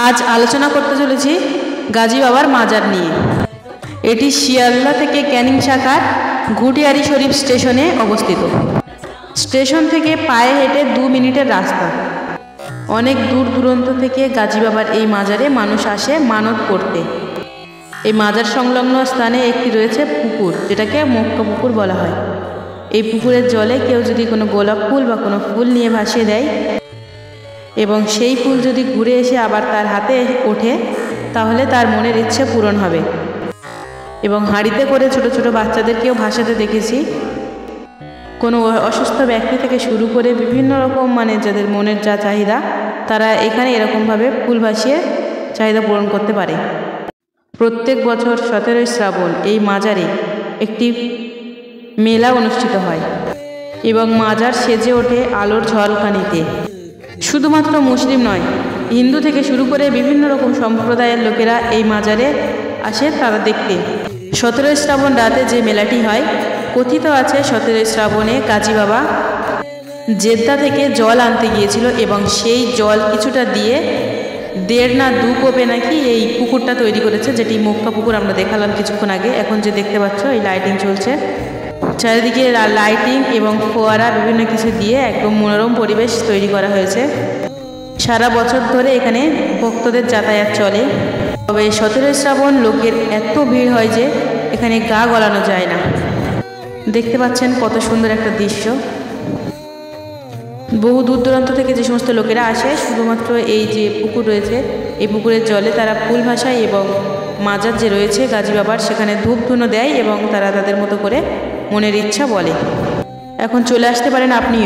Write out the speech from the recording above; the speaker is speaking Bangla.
আজ আলোচনা করতে চলেছি গাজী বাবার মাজার নিয়ে। এটি শিয়ালদা থেকে ক্যানিং শাখার ঘুটিয়ারি শরীফ স্টেশনে অবস্থিত। স্টেশন থেকে পায়ে হেঁটে 2 মিনিটের রাস্তা। অনেক দূর দূরান্ত থেকে গাজী বাবার এই মাজারে মানুষ আসে মানত করতে। এই মাজার সংলগ্ন স্থানে একটি রয়েছে পুকুর, যেটাকে মক্কা পুকুর বলা হয়। এই পুকুরের জলে কেউ যদি কোনো গোলাপ ফুল বা কোনো ফুল নিয়ে ভাসিয়ে দেয় এবং সেই ফুল যদি ঘুরে এসে আবার তার হাতে ওঠে, তাহলে তার মনের ইচ্ছে পূরণ হবে। এবং হাঁড়িতে করে ছোট ছোট বাচ্চাদেরকেও ভাসাতে দেখেছি। কোনো অসুস্থ ব্যক্তি থেকে শুরু করে বিভিন্ন রকম যাদের মনের যা চাহিদা, তারা এখানে এরকমভাবে ফুল ভাসিয়ে চাহিদা পূরণ করতে পারে। প্রত্যেক বছর 17 শ্রাবণ এই মাজারে একটি মেলা অনুষ্ঠিত হয় এবং মাজার সেজে ওঠে আলোর ঝলকানিতে। শুধুমাত্র মুসলিম নয়, হিন্দু থেকে শুরু করে বিভিন্ন রকম সম্প্রদায়ের লোকেরা এই মাজারে আসে তারা দেখতে। 17 শ্রাবণ রাতে যে মেলাটি হয়, কথিত আছে 17 শ্রাবণে গাজী বাবা জেদ্দা থেকে জল আনতে গিয়েছিল এবং সেই জল কিছুটা দিয়ে 1.5 না 2 কোপে নাকি এই পুকুরটা তৈরি করেছে, যেটি মক্কা পুকুর আমরা দেখালাম কিছুক্ষণ আগে। এখন যে দেখতে পাচ্ছ এই লাইটিং চলছে, চারিদিকে লাইটিং এবং ফোয়ারা বিভিন্ন কিছু দিয়ে একদম মনোরম পরিবেশ তৈরি করা হয়েছে। সারা বছর ধরে এখানে ভক্তদের যাতায়াত চলে। তবে 17 শ্রাবণ লোকের এত ভিড় হয় যে এখানে গা গলানো যায় না। দেখতে পাচ্ছেন কত সুন্দর একটা দৃশ্য। বহু দূর দূরান্ত থেকে যে সমস্ত লোকেরা আসে, শুধুমাত্র এই যে পুকুর রয়েছে, এই পুকুরের জলে তারা ফুল ভাসায় এবং মাজার যে রয়েছে গাজী বাবার, সেখানে ধূপ ধুনো দেয় এবং তারা তাদের মতো করে মনের ইচ্ছা বলে। এখন চলে আসতে পারেন আপনি।